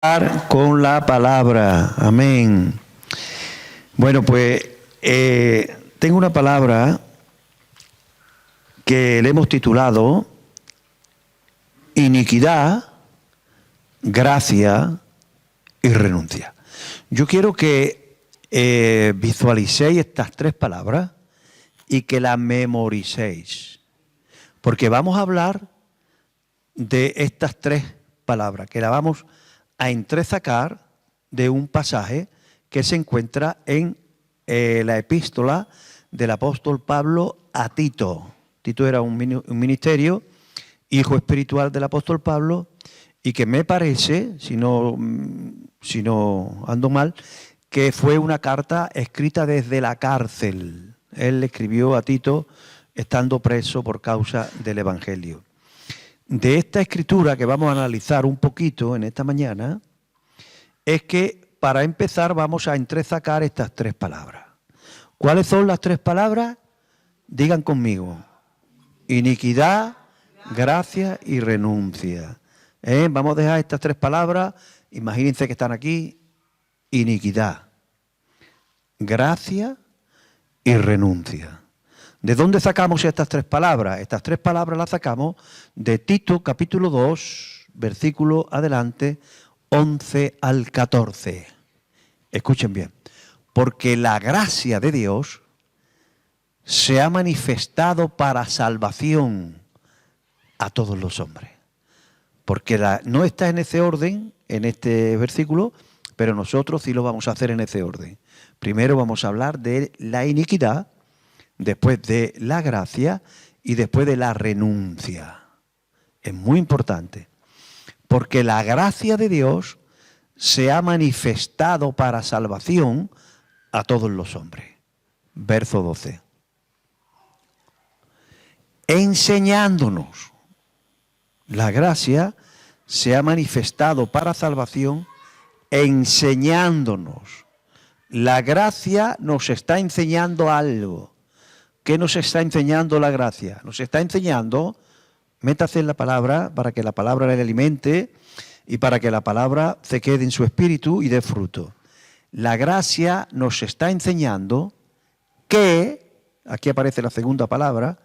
Con la palabra. Amén. Bueno, pues tengo una palabra que le hemos titulado Iniquidad, Gracia y Renuncia. Yo quiero que visualicéis estas tres palabras y que las memoricéis, porque vamos a hablar de estas tres palabras, que las vamos a entresacar de un pasaje que se encuentra en la epístola del apóstol Pablo a Tito. Tito era un ministerio, hijo espiritual del apóstol Pablo, y que me parece, si no ando mal, que fue una carta escrita desde la cárcel. Él le escribió a Tito estando preso por causa del Evangelio. De esta escritura que vamos a analizar un poquito en esta mañana, es que para empezar vamos a entresacar estas tres palabras. ¿Cuáles son las tres palabras? Digan conmigo. Iniquidad, gracia y renuncia. Vamos a dejar estas tres palabras, imagínense que están aquí. Iniquidad, gracia y renuncia. ¿De dónde sacamos estas tres palabras? Estas tres palabras las sacamos de Tito capítulo 2, versículo adelante, 11 al 14. Escuchen bien. Porque la gracia de Dios se ha manifestado para salvación a todos los hombres. Porque no está en ese orden, en este versículo, pero nosotros sí lo vamos a hacer en ese orden. Primero vamos a hablar de la iniquidad, después de la gracia y después de la renuncia. Es muy importante, porque la gracia de Dios se ha manifestado para salvación a todos los hombres. Verso 12. Enseñándonos. La gracia se ha manifestado para salvación, enseñándonos. La gracia nos está enseñando algo. ¿Qué nos está enseñando la gracia? Nos está enseñando, métase en la palabra para que la palabra le alimente y para que la palabra se quede en su espíritu y dé fruto. La gracia nos está enseñando que, aquí aparece la segunda palabra,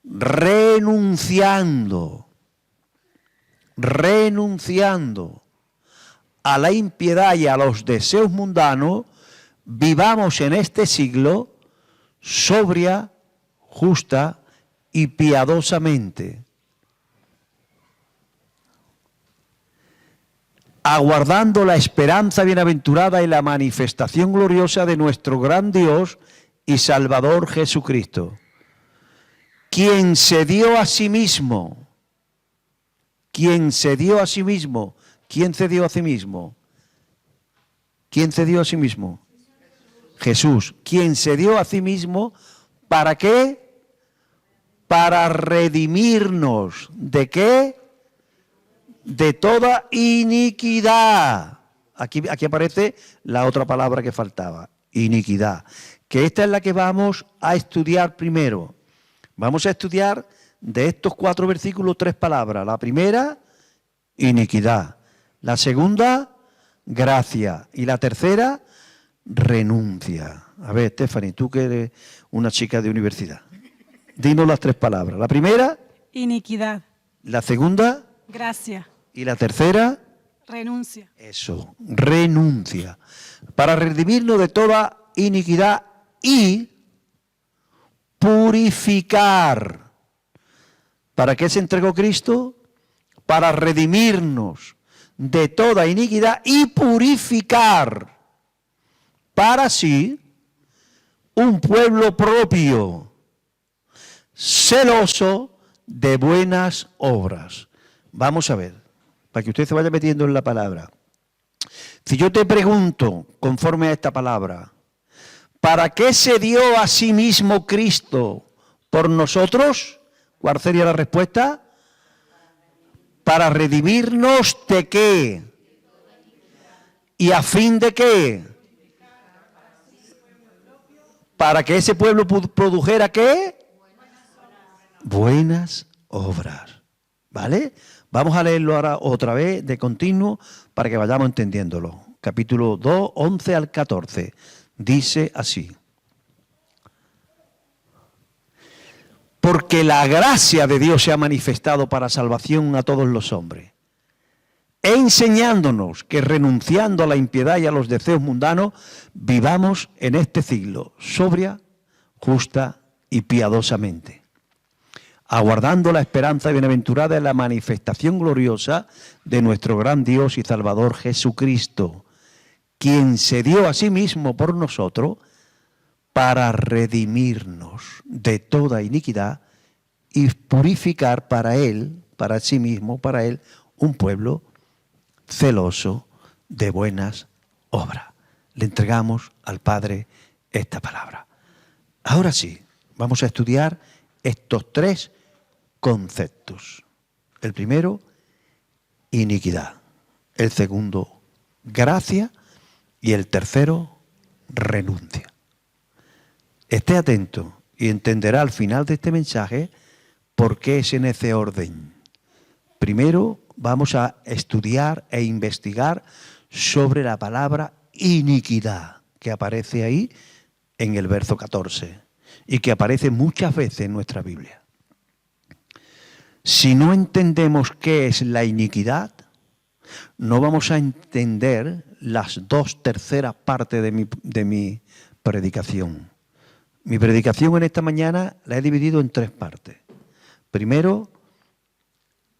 renunciando a la impiedad y a los deseos mundanos, vivamos en este siglo sobria, justa y piadosamente, aguardando la esperanza bienaventurada y la manifestación gloriosa de nuestro gran Dios y Salvador Jesucristo, quien se dio a sí mismo. ¿Quién se dio a sí mismo? ¿Quién se dio a sí mismo? ¿Quién se dio a sí mismo? Jesús, quien se dio a sí mismo, ¿para qué? Para redimirnos. ¿De qué? De toda iniquidad. Aquí aparece la otra palabra que faltaba, iniquidad. Que esta es la que vamos a estudiar primero. Vamos a estudiar de estos 4 versículos 3 palabras. La primera, iniquidad. La segunda, gracia. Y la tercera, renuncia. A ver, Stephanie, tú que eres una chica de universidad, dinos las 3 palabras. La primera, iniquidad. La segunda, gracia. Y la tercera, renuncia. Eso, renuncia. Para redimirnos de toda iniquidad y purificar. ¿Para qué se entregó Cristo? Para redimirnos de toda iniquidad y purificar para sí un pueblo propio, celoso de buenas obras. Vamos a ver, para que usted se vaya metiendo en la palabra. Si yo te pregunto, conforme a esta palabra, ¿para qué se dio a sí mismo Cristo por nosotros? ¿Cuál sería la respuesta? ¿Para redimirnos de qué? ¿Y a fin de qué? Para que ese pueblo produjera ¿qué? Buenas obras. ¿Vale? Vamos a leerlo ahora otra vez de continuo para que vayamos entendiéndolo. Capítulo 2, 11 al 14. Dice así. Porque la gracia de Dios se ha manifestado para salvación a todos los hombres, enseñándonos que renunciando a la impiedad y a los deseos mundanos, vivamos en este siglo sobria, justa y piadosamente, aguardando la esperanza bienaventurada de la manifestación gloriosa de nuestro gran Dios y Salvador Jesucristo, quien se dio a sí mismo por nosotros para redimirnos de toda iniquidad y purificar para Él, para sí mismo, para Él, un pueblo celoso de buenas obras. Le entregamos al Padre esta palabra. Ahora sí, vamos a estudiar estos tres conceptos. El primero, iniquidad. El segundo, gracia. Y el tercero, renuncia. Esté atento y entenderá al final de este mensaje por qué es en ese orden. Primero vamos a estudiar e investigar sobre la palabra iniquidad, que aparece ahí en el verso 14 y que aparece muchas veces en nuestra Biblia. Si no entendemos qué es la iniquidad, no vamos a entender las 2/3 partes de mi predicación. Mi predicación en esta mañana la he dividido en 3 partes. Primero,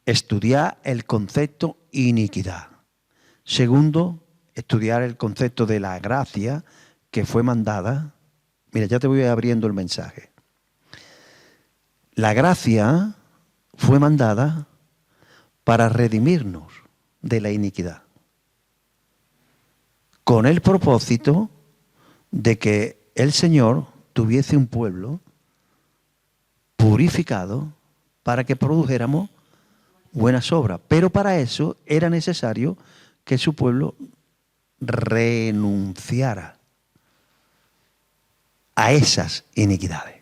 estudiar el concepto iniquidad. Segundo, estudiar el concepto de la gracia que fue mandada. Mira, ya te voy abriendo el mensaje. La gracia fue mandada para redimirnos de la iniquidad, con el propósito de que el Señor tuviese un pueblo purificado para que produjéramos buenas obras. Pero para eso era necesario que su pueblo renunciara a esas iniquidades.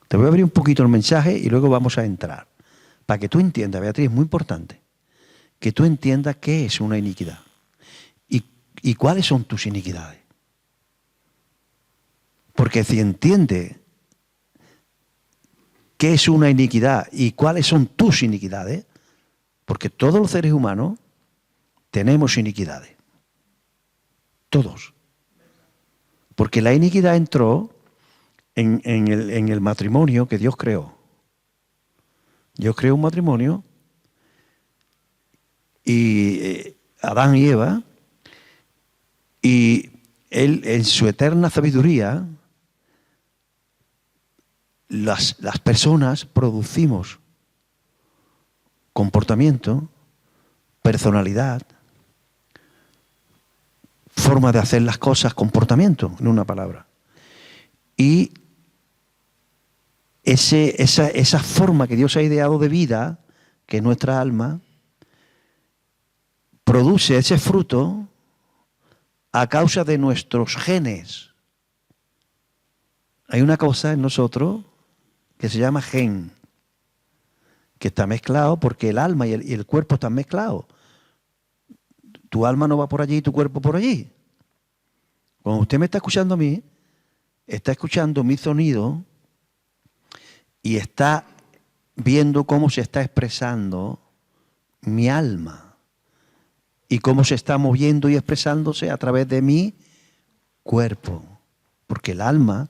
Te voy a abrir un poquito el mensaje y luego vamos a entrar. Para que tú entiendas, Beatriz, es muy importante que tú entiendas qué es una iniquidad y cuáles son tus iniquidades. Porque si entiendes qué es una iniquidad y cuáles son tus iniquidades, porque todos los seres humanos tenemos iniquidades. Todos. Porque la iniquidad entró en el matrimonio que Dios creó. Dios creó un matrimonio y Adán y Eva, y Él en su eterna sabiduría, las personas producimos comportamiento, personalidad, forma de hacer las cosas, comportamiento, en una palabra. Y esa forma que Dios ha ideado de vida, que es nuestra alma, produce ese fruto a causa de nuestros genes. Hay una cosa en nosotros que se llama gen, que está mezclado porque el alma y el cuerpo están mezclados. Tu alma no va por allí y tu cuerpo por allí. Cuando usted me está escuchando a mí, está escuchando mi sonido y está viendo cómo se está expresando mi alma y cómo se está moviendo y expresándose a través de mi cuerpo. Porque el alma,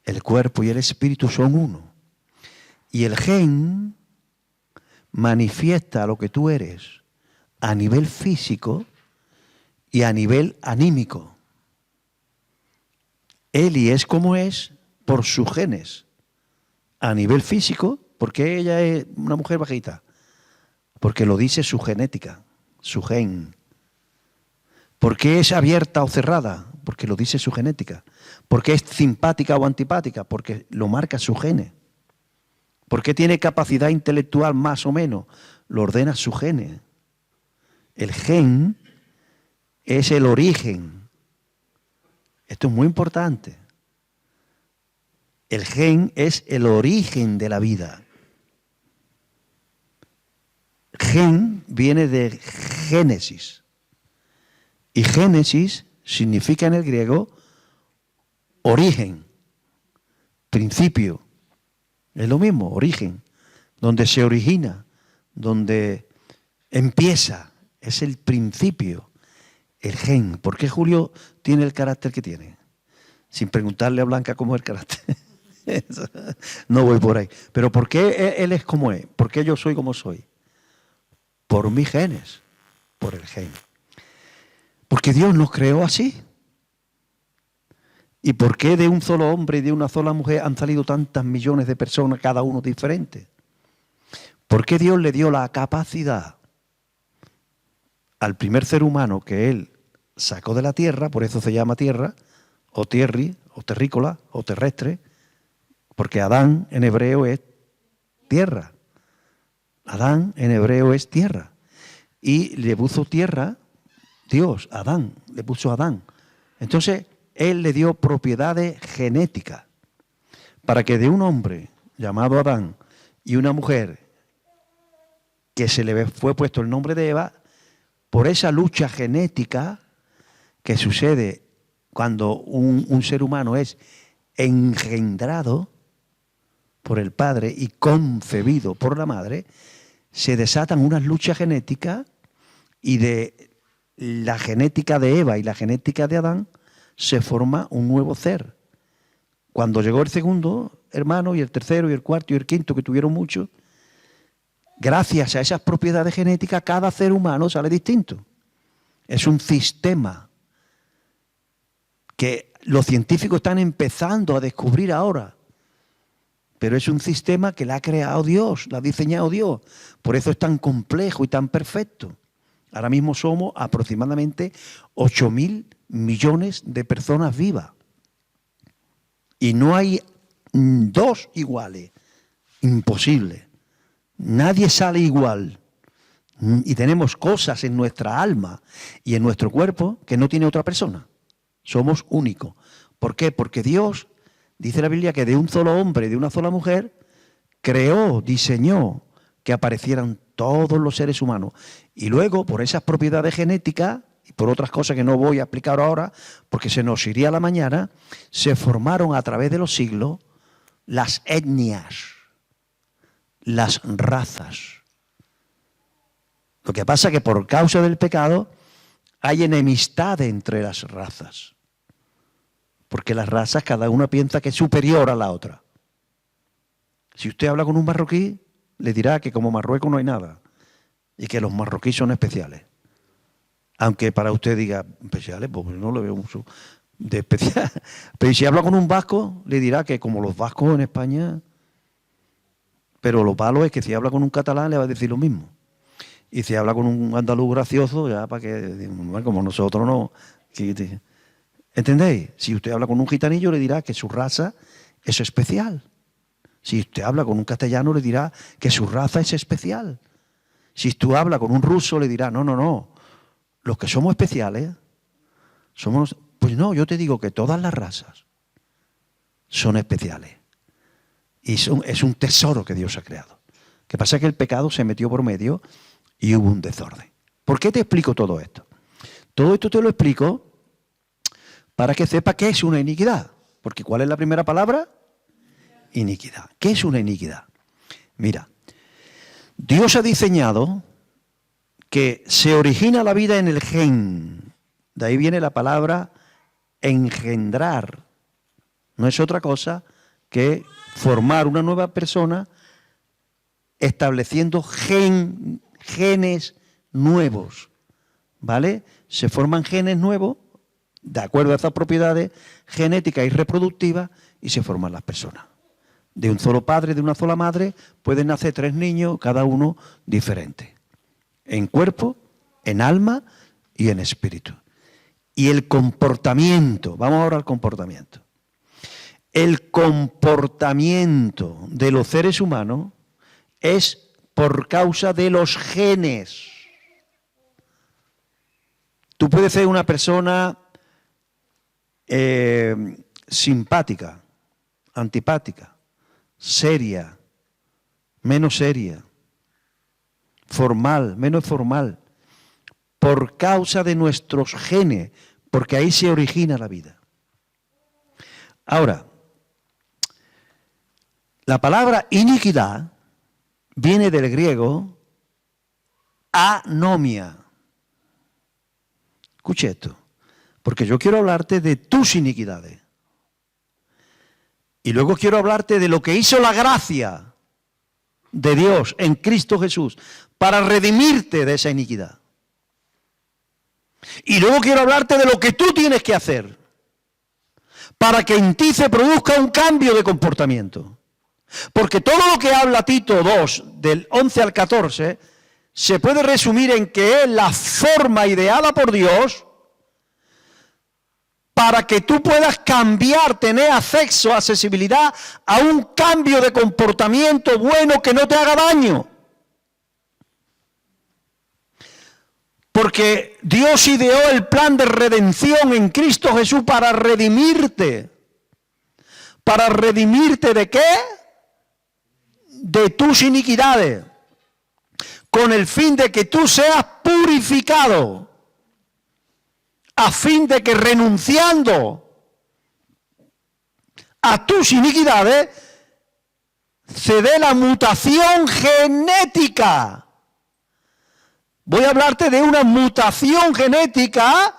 el cuerpo y el espíritu son uno. Y el gen manifiesta lo que tú eres a nivel físico y a nivel anímico. Eli es como es por sus genes. A nivel físico, porque ella es una mujer bajita, porque lo dice su genética, su gen. ¿Por qué es abierta o cerrada? Porque lo dice su genética. ¿Por qué es simpática o antipática? Porque lo marca su gene. ¿Por qué tiene capacidad intelectual más o menos? Lo ordena su gene. El gen es el origen. Esto es muy importante. El gen es el origen de la vida. Gen viene de Génesis. Y Génesis significa en el griego origen, principio. Es lo mismo, origen, donde se origina, donde empieza, es el principio, el gen. ¿Por qué Julio tiene el carácter que tiene? Sin preguntarle a Blanca cómo es el carácter. No voy por ahí. Pero ¿por qué él es como es? ¿Por qué yo soy como soy? Por mis genes, por el gen. Porque Dios nos creó así. ¿Y por qué de un solo hombre y de una sola mujer han salido tantas millones de personas, cada uno diferente? ¿Por qué Dios le dio la capacidad al primer ser humano que Él sacó de la tierra, por eso se llama tierra, o tierri, o terrícola, o terrestre, porque Adán en hebreo es tierra. Adán en hebreo es tierra. Y le puso tierra, Dios, Adán, le puso Adán. Entonces, Él le dio propiedades genéticas para que de un hombre llamado Adán y una mujer que se le fue puesto el nombre de Eva, por esa lucha genética que sucede cuando un ser humano es engendrado por el padre y concebido por la madre, se desatan unas luchas genéticas y de la genética de Eva y la genética de Adán se forma un nuevo ser. Cuando llegó el segundo hermano y el tercero y el cuarto y el quinto, que tuvieron muchos, gracias a esas propiedades genéticas, cada ser humano sale distinto. Es un sistema que los científicos están empezando a descubrir ahora. Pero es un sistema que la ha creado Dios, la ha diseñado Dios. Por eso es tan complejo y tan perfecto. Ahora mismo somos aproximadamente 8.000 millones de personas vivas. Y no hay dos iguales. Imposible. Nadie sale igual. Y tenemos cosas en nuestra alma y en nuestro cuerpo que no tiene otra persona. Somos únicos. ¿Por qué? Porque Dios, dice la Biblia, que de un solo hombre y de una sola mujer, creó, diseñó que aparecieran todos los seres humanos. Y luego, por esas propiedades genéticas y por otras cosas que no voy a explicar ahora, porque se nos iría la mañana, se formaron a través de los siglos las etnias, las razas. Lo que pasa es que por causa del pecado hay enemistad entre las razas. Porque las razas, cada una piensa que es superior a la otra. Si usted habla con un marroquí, le dirá que como Marruecos no hay nada. Y que los marroquíes son especiales. Aunque para usted diga, especiales, pues no le veo mucho de especial. Pero si habla con un vasco, le dirá que como los vascos en España. Pero lo malo es que si habla con un catalán, le va a decir lo mismo. Y si habla con un andaluz gracioso, ya para que, como nosotros no. ¿Entendéis? Si usted habla con un gitanillo, le dirá que su raza es especial. Si usted habla con un castellano, le dirá que su raza es especial. Si tú hablas con un ruso, le dirá, no. Los que somos especiales, somos. Pues no, yo te digo que todas las razas son especiales. Y es un tesoro que Dios ha creado. Lo que pasa es que el pecado se metió por medio y hubo un desorden. ¿Por qué te explico todo esto? Todo esto te lo explico para que sepa qué es una iniquidad. Porque ¿cuál es la primera palabra? Iniquidad. ¿Qué es una iniquidad? Mira, Dios ha diseñado que se origina la vida en el gen. De ahí viene la palabra engendrar. No es otra cosa que formar una nueva persona estableciendo genes nuevos. ¿Vale? Se forman genes nuevos de acuerdo a esas propiedades genéticas y reproductivas y se forman las personas. De un solo padre, de una sola madre, pueden nacer 3 niños, cada uno diferente. En cuerpo, en alma y en espíritu. Y el comportamiento, vamos ahora al comportamiento. El comportamiento de los seres humanos es por causa de los genes. Tú puedes ser una persona simpática, antipática, seria, menos seria, formal, menos formal, por causa de nuestros genes, porque ahí se origina la vida. Ahora, la palabra iniquidad viene del griego anomia. Escuche esto, porque yo quiero hablarte de tus iniquidades. Y luego quiero hablarte de lo que hizo la gracia de Dios en Cristo Jesús para redimirte de esa iniquidad. Y luego quiero hablarte de lo que tú tienes que hacer para que en ti se produzca un cambio de comportamiento. Porque todo lo que habla Tito 2, del 11 al 14, se puede resumir en que es la forma ideada por Dios para que tú puedas cambiar, tener acceso, accesibilidad a un cambio de comportamiento bueno que no te haga daño. Porque Dios ideó el plan de redención en Cristo Jesús para redimirte. ¿Para redimirte de qué? De tus iniquidades. Con el fin de que tú seas purificado. A fin de que renunciando a tus iniquidades se dé la mutación genética. Voy a hablarte de una mutación genética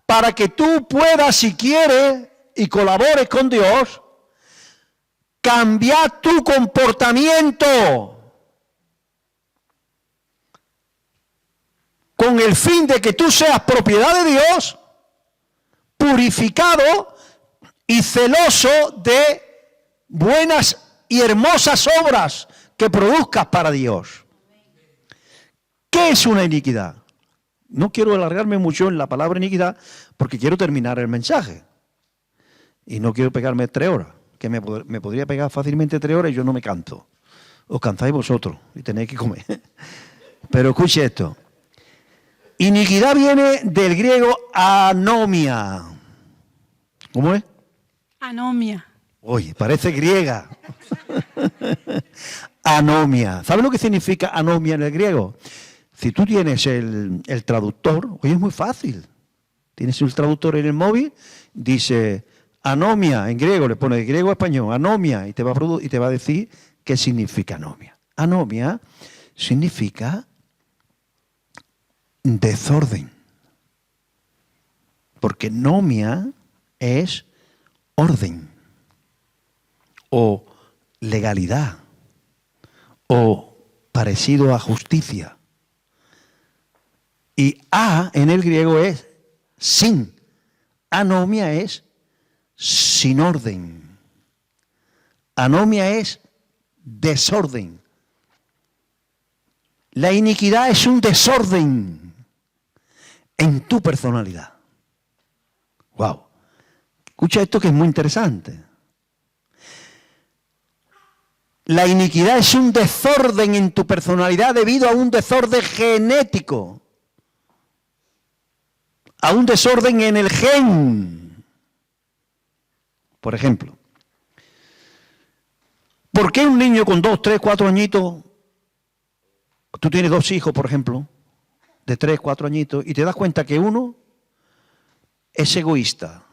para que tú puedas, si quieres, y colabores con Dios, cambiar tu comportamiento con el fin de que tú seas propiedad de Dios, purificado y celoso de buenas y hermosas obras que produzcas para Dios. ¿Qué es una iniquidad? No quiero alargarme mucho en la palabra iniquidad porque quiero terminar el mensaje. Y no quiero pegarme 3 horas, que me podría pegar fácilmente 3 horas y yo no me canso. Os cansáis vosotros y tenéis que comer. Pero escuche esto. Iniquidad viene del griego anomia. ¿Cómo es? Anomia. Oye, parece griega. Anomia. ¿Sabes lo que significa anomia en el griego? Si tú tienes el traductor, oye, es muy fácil. Tienes el traductor en el móvil, dice anomia en griego, le pone de griego a español, anomia, y te va a decir qué significa anomia. Anomia significa desorden. Porque nomia es orden o legalidad o parecido a justicia. Y a en el griego es sin. Anomia es sin orden. Anomia es desorden. La iniquidad es un desorden en tu personalidad. Wow. Escucha esto que es muy interesante. La iniquidad es un desorden en tu personalidad debido a un desorden genético. A un desorden en el gen. Por ejemplo, ¿por qué un niño con 2, 3, 4 añitos, tú tienes 2 hijos, por ejemplo, de 3, 4 añitos, y te das cuenta que uno es egoísta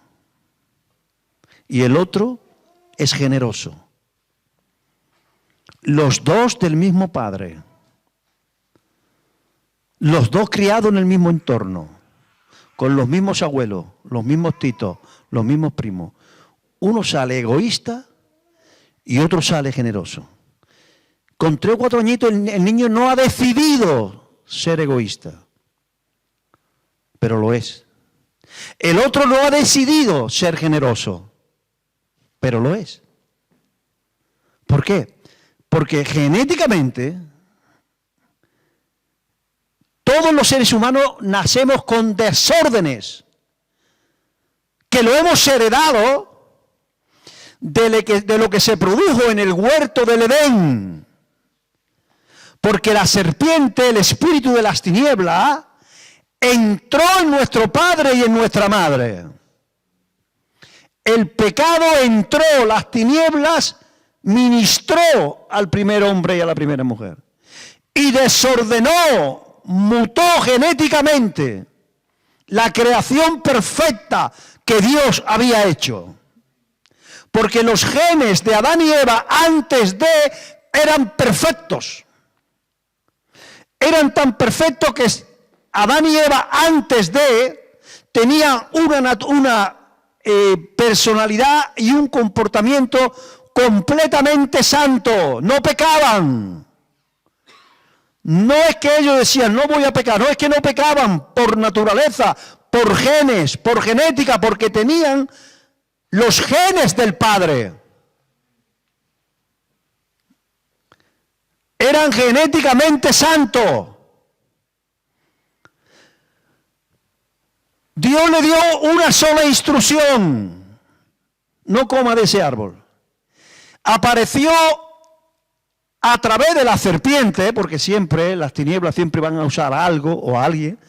y el otro es generoso? Los 2 del mismo padre, los 2 criados en el mismo entorno, con los mismos abuelos, los mismos titos, los mismos primos. Uno sale egoísta y otro sale generoso. Con 3 o 4 añitos el niño no ha decidido ser egoísta, pero lo es. El otro no ha decidido ser generoso, pero lo es. ¿Por qué? Porque genéticamente todos los seres humanos nacemos con desórdenes que lo hemos heredado de lo que se produjo en el huerto del Edén. Porque la serpiente, el espíritu de las tinieblas, entró en nuestro padre y en nuestra madre. El pecado entró, las tinieblas ministró al primer hombre y a la primera mujer. y desordenó, mutó genéticamente la creación perfecta que Dios había hecho. Porque los genes de Adán y Eva antes de eran perfectos. Eran tan perfectos que Adán y Eva antes de tenían una personalidad y un comportamiento completamente santo. No pecaban. No es que ellos decían, no voy a pecar. No es que no pecaban por naturaleza, por genes, por genética, porque tenían los genes del Padre. Eran genéticamente santos. Dios le dio una sola instrucción: no coma de ese árbol. Apareció a través de la serpiente, porque siempre las tinieblas siempre van a usar a algo o a alguien,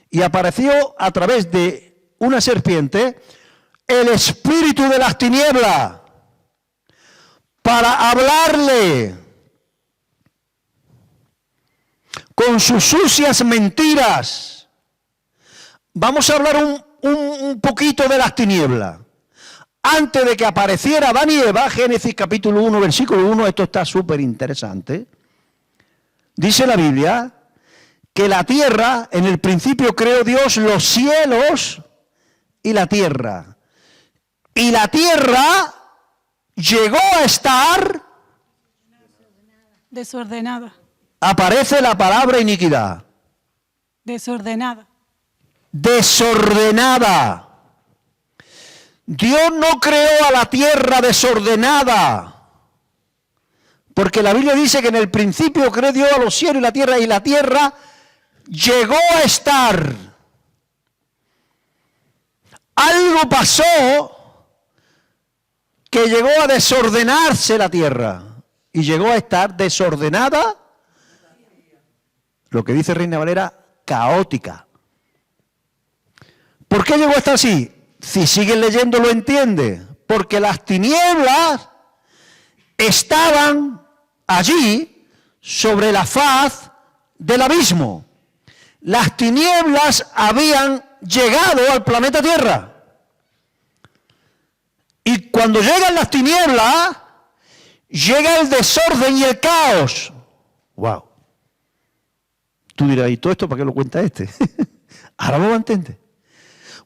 y apareció a través de una serpiente el espíritu de las tinieblas para hablarle con sus sucias mentiras. Vamos a hablar un poquito de las tinieblas. Antes de que apareciera Adán y Eva, Génesis capítulo 1, versículo 1, esto está súper interesante. Dice la Biblia que la tierra, en el principio creó Dios los cielos y la tierra. Y la tierra llegó a estar desordenada. Aparece la palabra iniquidad. Desordenada. Desordenada. Dios no creó a la tierra desordenada. Porque la Biblia dice que en el principio creó Dios a los cielos y la tierra llegó a estar. Algo pasó que llegó a desordenarse la tierra y llegó a estar desordenada, lo que dice Reina Valera, caótica. ¿Por qué llegó a estar así? Si sigues leyendo lo entiende. Porque las tinieblas estaban allí sobre la faz del abismo. Las tinieblas habían llegado al planeta Tierra. Y cuando llegan las tinieblas, llega el desorden y el caos. ¡Wow! Tú dirás, ¿y todo esto para qué lo cuenta este? Ahora me lo entiendes.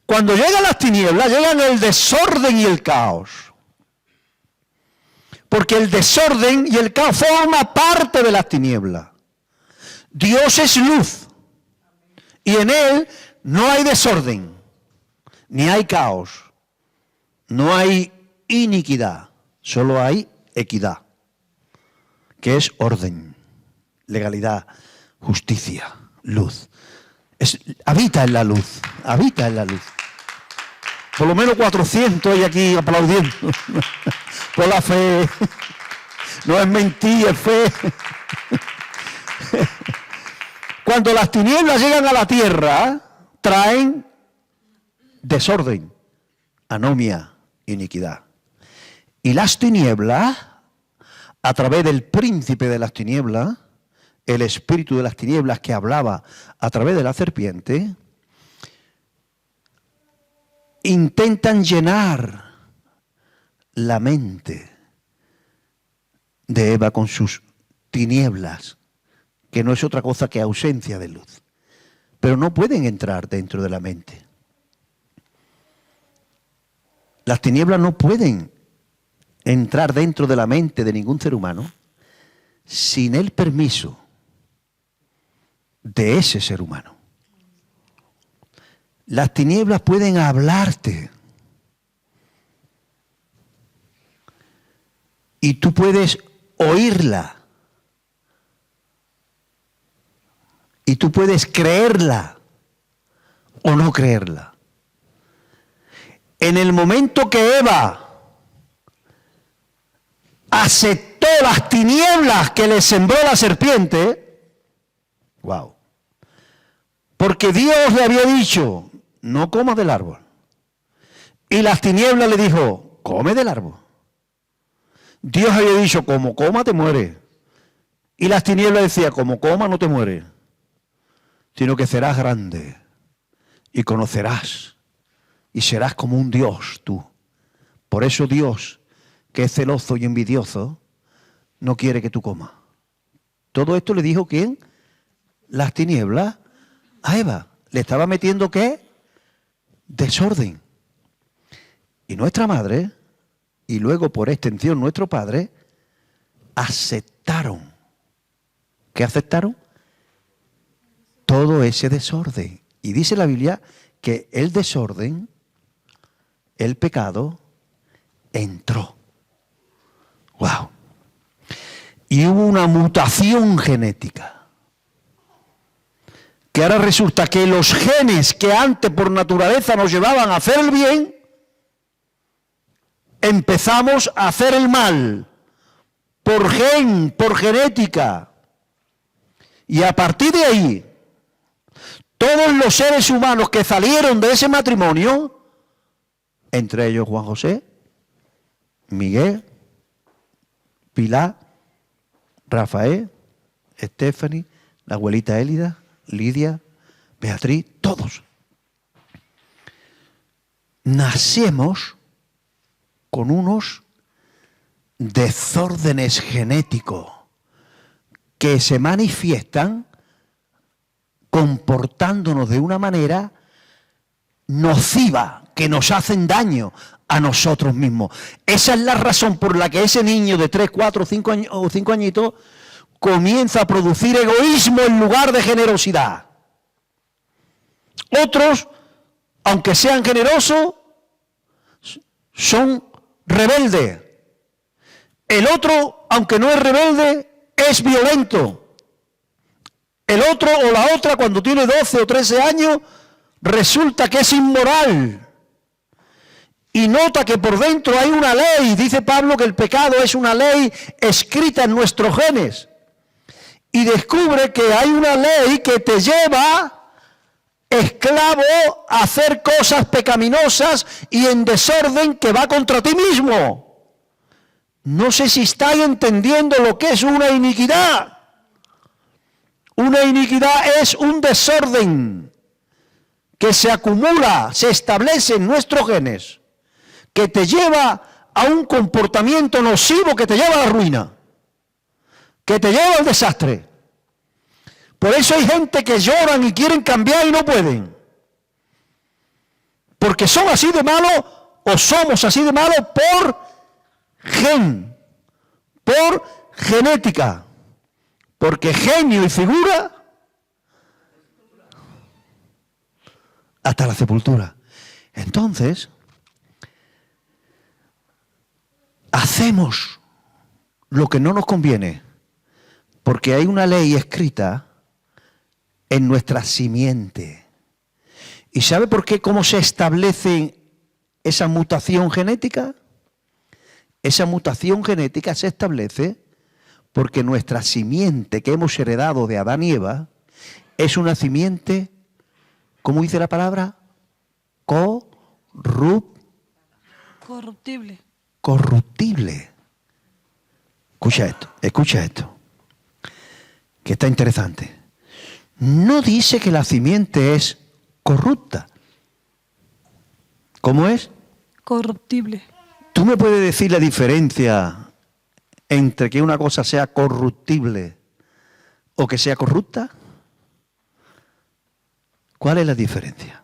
Cuando llegan las tinieblas, llegan el desorden y el caos. Porque el desorden y el caos forma parte de las tinieblas. Dios es luz. Y en Él no hay desorden, ni hay caos. No hay iniquidad, solo hay equidad, que es orden, legalidad, justicia, luz. Habita en la luz, habita en la luz. Por lo menos 400 hay aquí aplaudiendo por la fe. No es mentira, es fe. Cuando las tinieblas llegan a la tierra, traen desorden, anomia, iniquidad. Y las tinieblas, a través del príncipe de las tinieblas, el espíritu de las tinieblas que hablaba a través de la serpiente, intentan llenar la mente de Eva con sus tinieblas, que no es otra cosa que ausencia de luz. Pero no pueden entrar dentro de la mente. Las tinieblas no pueden entrar dentro de la mente de ningún ser humano sin el permiso de ese ser humano. Las tinieblas pueden hablarte y tú puedes oírla y tú puedes creerla o no creerla. En el momento que Eva aceptó las tinieblas que le sembró la serpiente, wow, porque Dios le había dicho, no comas del árbol, y las tinieblas le dijo, come del árbol. Dios había dicho, como coma te mueres, Y las tinieblas decían, como coma no te mueres, sino que serás grande y conocerás y serás como un Dios tú. Por eso Dios, que es celoso y envidioso, no quiere que tú comas. Todo esto le dijo ¿quién? Las tinieblas a Eva. Le estaba metiendo ¿qué? Desorden. Y nuestra madre, y luego por extensión nuestro padre, aceptaron. ¿Qué aceptaron? Todo ese desorden. Y dice la Biblia que el desorden, el pecado, entró. ¡Wow! Y hubo una mutación genética. Que ahora resulta que los genes que antes por naturaleza nos llevaban a hacer el bien, empezamos a hacer el mal. Por gen, por genética. Y a partir de ahí, todos los seres humanos que salieron de ese matrimonio, entre ellos Juan José, Miguel, Pilar, Rafael, Stephanie, la abuelita Élida, Lidia, Beatriz, todos. Nacemos con unos desórdenes genéticos que se manifiestan comportándonos de una manera nociva, que nos hacen daño a nosotros mismos. Esa es la razón por la que ese niño de 3, 4, 5 años, o 5 añitos comienza a producir egoísmo en lugar de generosidad. Otros, aunque sean generosos, son rebeldes. El otro, aunque no es rebelde, es violento. El otro o la otra, cuando tiene 12 o 13 años, resulta que es inmoral. Y nota que por dentro hay una ley. Dice Pablo que el pecado es una ley escrita en nuestros genes. Y descubre que hay una ley que te lleva, esclavo, a hacer cosas pecaminosas y en desorden que va contra ti mismo. No sé si estáis entendiendo lo que es una iniquidad. Una iniquidad es un desorden que se acumula, se establece en nuestros genes, que te lleva a un comportamiento nocivo que te lleva a la ruina, que te lleva al desastre. Por eso hay gente que lloran y quieren cambiar y no pueden. Porque son así de malos o somos así de malos por gen, por genética. Porque genio y figura hasta la sepultura. Entonces, hacemos lo que no nos conviene, porque hay una ley escrita en nuestra simiente. ¿Y sabe por qué? ¿Cómo se establece esa mutación genética? Esa mutación genética se establece porque nuestra simiente que hemos heredado de Adán y Eva es una simiente, ¿cómo dice la palabra? Corruptible. Corruptible. Escucha esto, que está interesante. No dice que la simiente es corrupta. ¿Cómo es? Corruptible. ¿Tú me puedes decir la diferencia entre que una cosa sea corruptible o que sea corrupta? ¿Cuál es la diferencia?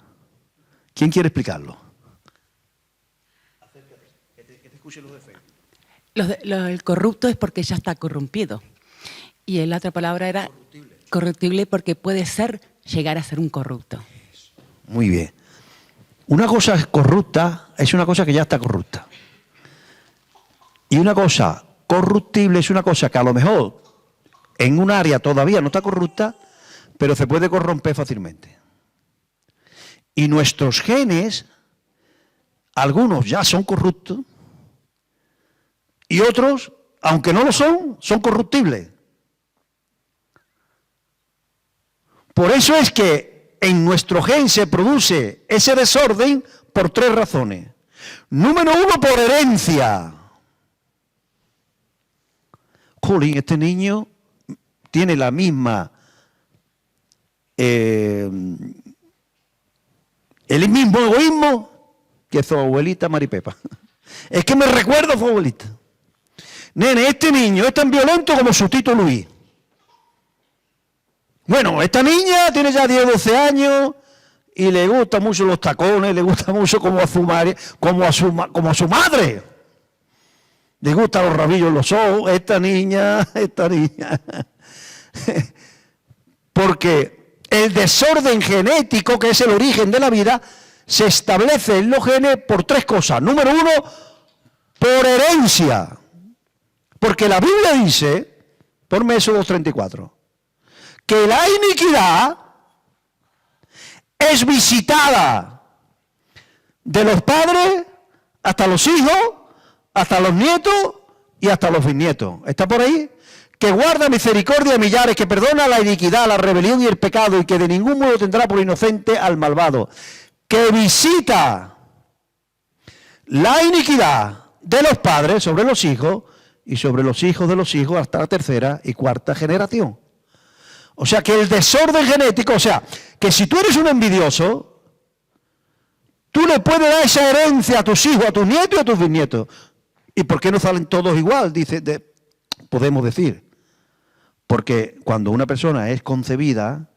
¿Quién quiere explicarlo? Que te escuche los defectos. El corrupto es porque ya está corrompido. Y la otra palabra era corruptible porque puede llegar a ser un corrupto. Muy bien. Una cosa es corrupta, es una cosa que ya está corrupta. Y una cosa corruptible es una cosa que a lo mejor en un área todavía no está corrupta, pero se puede corromper fácilmente. Y nuestros genes, algunos ya son corruptos, y otros, aunque no lo son corruptibles. Por eso es que en nuestro gen se produce ese desorden por 3 razones. Número 1, por herencia. Jolín, este niño tiene la misma, el mismo egoísmo que su abuelita Maripepa. Es que me recuerdo a su abuelita. Nene, este niño es tan violento como su tito Luis. Bueno, esta niña tiene ya 10, 12 años y le gustan mucho los tacones, le gusta mucho como a su madre. Le gustan los rabillos en los ojos, esta niña. Porque el desorden genético, que es el origen de la vida, se establece en los genes por 3 cosas. Número 1, por herencia. Porque la Biblia dice, ponme eso 2:34, que la iniquidad es visitada de los padres hasta los hijos, hasta los nietos y hasta los bisnietos. ¿Está por ahí? Que guarda misericordia a millares, que perdona la iniquidad, la rebelión y el pecado, y que de ningún modo tendrá por inocente al malvado. Que visita la iniquidad de los padres sobre los hijos y sobre los hijos de los hijos hasta la 3ª y 4ª generación. O sea que el desorden genético, o sea, que si tú eres un envidioso, tú le puedes dar esa herencia a tus hijos, a tus nietos y a tus bisnietos. ¿Y por qué no salen todos igual? Podemos decir. Porque cuando una persona es concebida,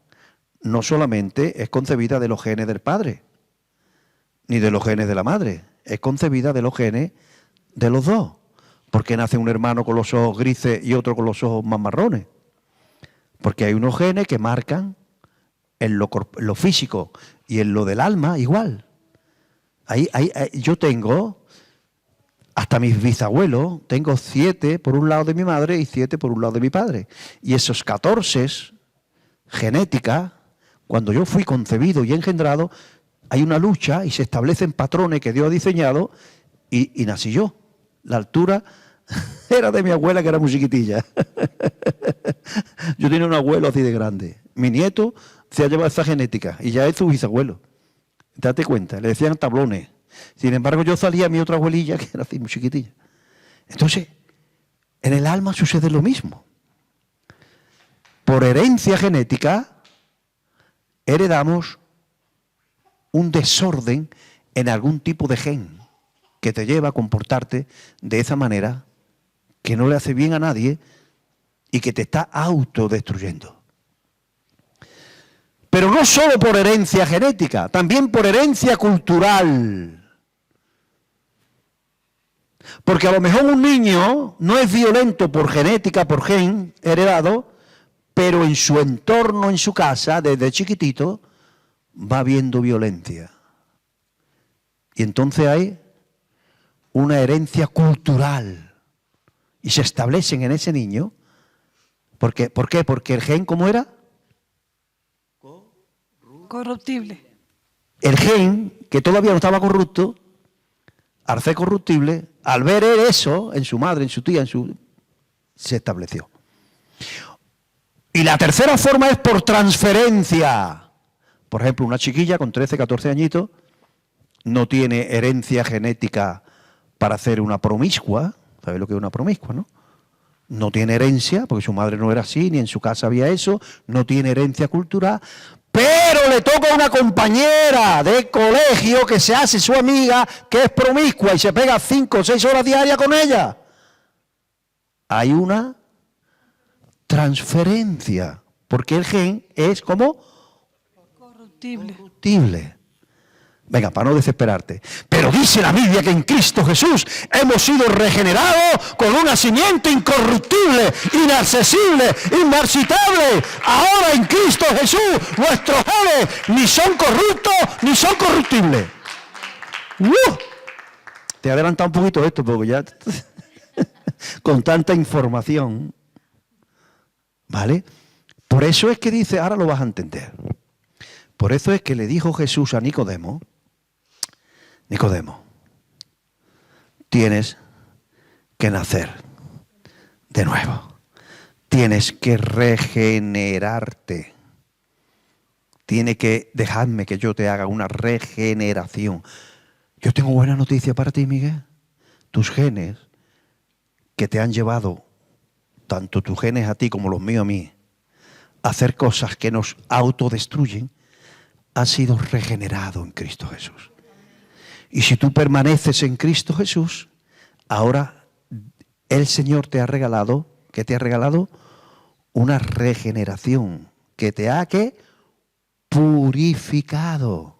no solamente es concebida de los genes del padre, ni de los genes de la madre, es concebida de los genes de los dos. Porque nace un hermano con los ojos grises y otro con los ojos más marrones. Porque hay unos genes que marcan en lo físico y en lo del alma igual. Yo tengo, hasta mis bisabuelos, tengo 7 por un lado de mi madre y 7 por un lado de mi padre. Y esos 14 genéticas, cuando yo fui concebido y engendrado, hay una lucha y se establecen patrones que Dios ha diseñado y nací yo. La altura era de mi abuela, que era muy chiquitilla. Yo tenía un abuelo así de grande. Mi nieto se ha llevado esa genética y ya es su bisabuelo. Date cuenta, le decían tablones. Sin embargo, yo salía a mi otra abuelilla, que era así muy chiquitilla. Entonces, en el alma sucede lo mismo. Por herencia genética, heredamos un desorden en algún tipo de gen que te lleva a comportarte de esa manera que no le hace bien a nadie y que te está autodestruyendo. Pero no solo por herencia genética, también por herencia cultural. Porque a lo mejor un niño no es violento por genética, por gen heredado, pero en su entorno, en su casa, desde chiquitito, va viendo violencia. Y entonces hay una herencia cultural. Y se establecen en ese niño. ¿Por qué? Porque el gen, ¿cómo era? Corruptible. El gen, que todavía no estaba corrupto, al ser corruptible, al ver eso en su madre, en su tía, se estableció. Y la tercera forma es por transferencia. Por ejemplo, una chiquilla con 13, 14 añitos no tiene herencia genética para hacer una promiscua. ¿Sabes lo que es una promiscua, no? No tiene herencia, porque su madre no era así, ni en su casa había eso, no tiene herencia cultural, pero le toca a una compañera de colegio que se hace su amiga, que es promiscua y se pega 5 o 6 horas diarias con ella. Hay una transferencia, porque el gen es como corruptible. Venga, para no desesperarte. Pero dice la Biblia que en Cristo Jesús hemos sido regenerados con una simiente incorruptible, inaccesible, inmarcitable. Ahora en Cristo Jesús nuestros genes ni son corruptos ni son corruptibles. Te he adelantado un poquito esto porque ya con tanta información. ¿Vale? Por eso es que dice, ahora lo vas a entender. Por eso es que le dijo Jesús a Nicodemo, Nicodemo, tienes que nacer de nuevo. Tienes que regenerarte. Tienes que dejarme que yo te haga una regeneración. Yo tengo buena noticia para ti, Miguel. Tus genes que te han llevado, tanto tus genes a ti como los míos a mí, hacer cosas que nos autodestruyen, ha sido regenerado en Cristo Jesús. Y si tú permaneces en Cristo Jesús, ahora el Señor te ha regalado, ¿qué te ha regalado? Una regeneración que te ha ¿qué? Purificado.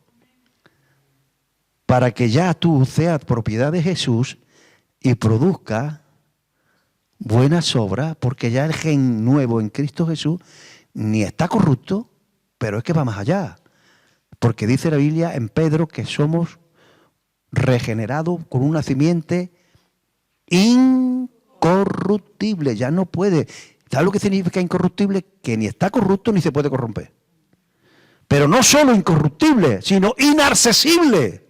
Para que ya tú seas propiedad de Jesús y produzca buenas obras, porque ya el gen nuevo en Cristo Jesús ni está corrupto, pero es que va más allá. Porque dice la Biblia en Pedro que somos regenerados con una simiente incorruptible. Ya no puede. ¿Sabes lo que significa incorruptible? Que ni está corrupto ni se puede corromper. Pero no solo incorruptible, sino inaccesible.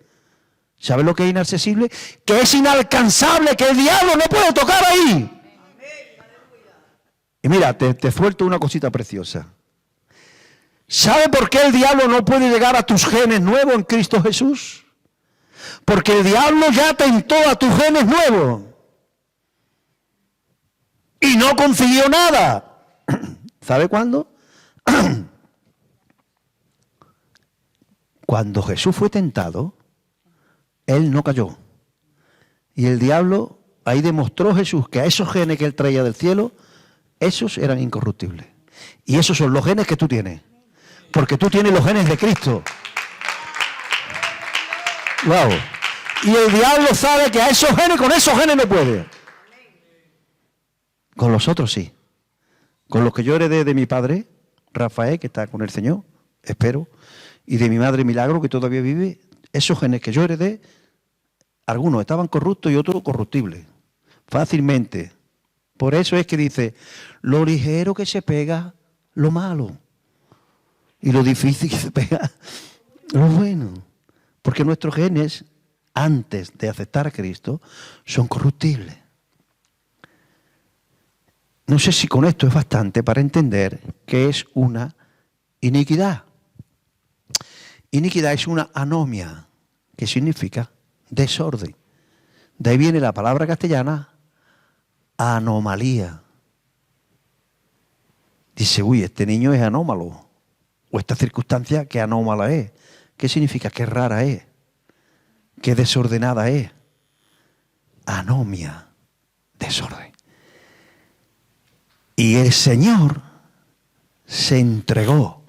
¿Sabes lo que es inaccesible? Que es inalcanzable, que el diablo no puede tocar ahí. Y mira, te suelto una cosita preciosa. ¿Sabe por qué el diablo no puede llegar a tus genes nuevos en Cristo Jesús? Porque el diablo ya tentó a tus genes nuevos y no consiguió nada. ¿Sabe cuándo? Cuando Jesús fue tentado, él no cayó. Y el diablo, ahí demostró Jesús que a esos genes que él traía del cielo, esos eran incorruptibles. Y esos son los genes que tú tienes. Porque tú tienes los genes de Cristo. Wow. Y el diablo sabe que a esos genes, con esos genes no puede. Con los otros sí. Con los que yo heredé de mi padre, Rafael, que está con el Señor, espero, y de mi madre Milagro, que todavía vive, esos genes que yo heredé, algunos estaban corruptos y otros corruptibles. Fácilmente. Por eso es que dice, lo ligero que se pega, lo malo. Y lo difícil que se pega, lo bueno. Porque nuestros genes, antes de aceptar a Cristo, son corruptibles. No sé si con esto es bastante para entender que es una iniquidad. Iniquidad es una anomia, que significa desorden. De ahí viene la palabra castellana anomalía. Dice, uy, este niño es anómalo. O esta circunstancia, qué anómala es. ¿Qué significa? Qué rara es. Qué desordenada es. Anomia, desorden. Y el Señor se entregó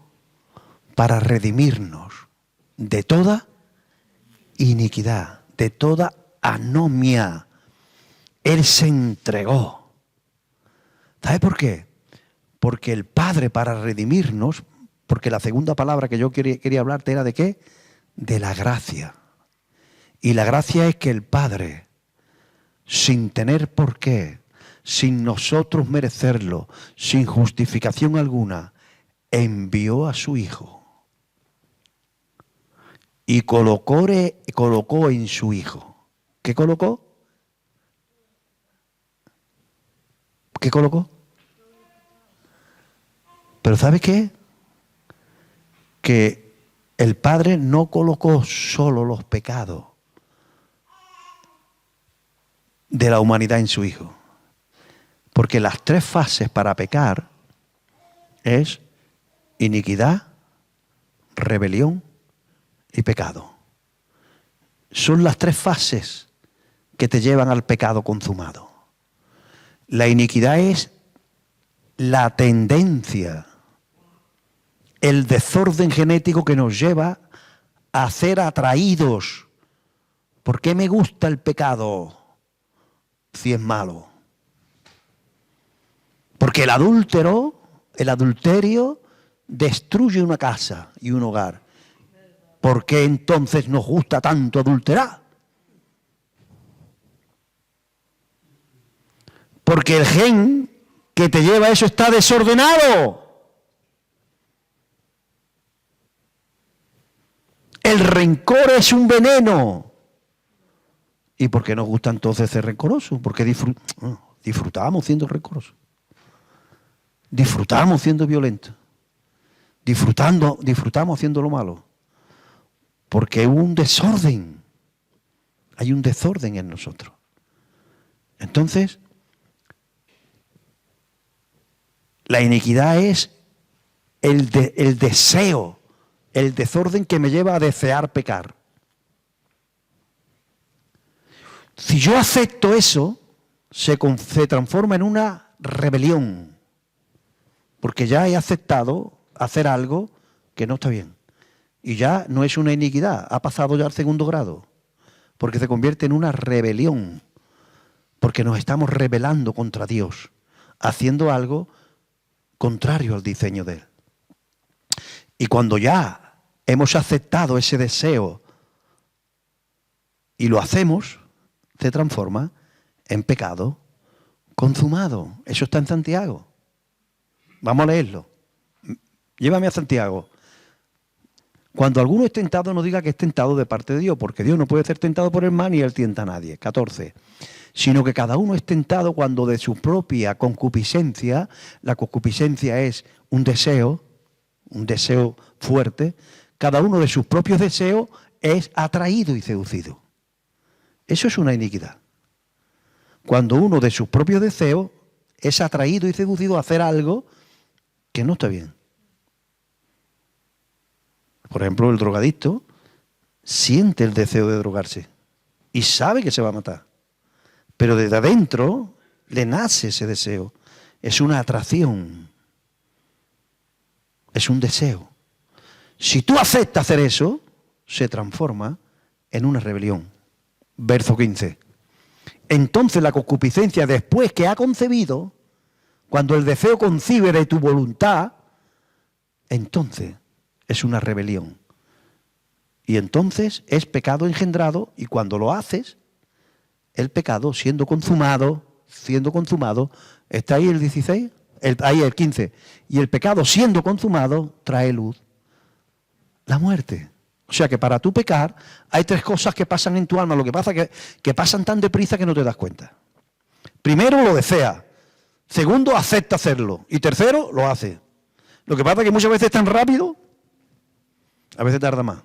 para redimirnos de toda iniquidad, de toda anomia. Él se entregó. ¿Sabe por qué? Porque el Padre, para redimirnos, porque la segunda palabra que yo quería hablarte era ¿de qué? De la gracia. Y la gracia es que el Padre, sin tener por qué, sin nosotros merecerlo, sin justificación alguna, envió a su Hijo. Y colocó en su Hijo. ¿Qué colocó? ¿Qué colocó? Pero ¿sabe qué? Que el Padre no colocó solo los pecados de la humanidad en su Hijo. Porque las tres fases para pecar es iniquidad, rebelión y pecado. Son las tres fases que te llevan al pecado consumado. La iniquidad es la tendencia, el desorden genético que nos lleva a ser atraídos. ¿Por qué me gusta el pecado si es malo? Porque el adulterio destruye una casa y un hogar. ¿Por qué entonces nos gusta tanto adulterar? Porque el gen que te lleva a eso está desordenado. El rencor es un veneno. ¿Y por qué nos gusta entonces ser rencorosos? Porque disfrutamos siendo rencorosos. Disfrutamos siendo violentos. Disfrutamos haciendo lo malo. Porque hubo un desorden. Hay un desorden en nosotros. Entonces, la iniquidad es el deseo, el desorden que me lleva a desear pecar. Si yo acepto eso, se transforma en una rebelión, porque ya he aceptado hacer algo que no está bien. Y ya no es una iniquidad, ha pasado ya al segundo grado, porque se convierte en una rebelión, porque nos estamos rebelando contra Dios, haciendo algo contrario al diseño de Él. Y cuando ya hemos aceptado ese deseo y lo hacemos, se transforma en pecado consumado. Eso está en Santiago. Vamos a leerlo. Llévame a Santiago. Cuando alguno es tentado, no diga que es tentado de parte de Dios, porque Dios no puede ser tentado por el mal ni Él tienta a nadie. 14. Sino que cada uno es tentado cuando de su propia concupiscencia, la concupiscencia es un deseo fuerte, cada uno de sus propios deseos es atraído y seducido. Eso es una iniquidad. Cuando uno de sus propios deseos es atraído y seducido a hacer algo que no está bien. Por ejemplo, el drogadicto siente el deseo de drogarse y sabe que se va a matar. Pero desde adentro le nace ese deseo. Es una atracción. Es un deseo. Si tú aceptas hacer eso, se transforma en una rebelión. Verso 15. Entonces la concupiscencia, después que ha concebido, cuando el deseo concibe de tu voluntad, entonces es una rebelión. Y entonces es pecado engendrado, y cuando lo haces, el pecado siendo consumado, está ahí el 16, ahí el 15, y el pecado siendo consumado trae luz, la muerte. O sea que para tú pecar hay tres cosas que pasan en tu alma, lo que pasa es que pasan tan deprisa que no te das cuenta. Primero, lo desea. Segundo, acepta hacerlo. Y tercero, lo hace. Lo que pasa es que muchas veces es tan rápido, a veces tarda más.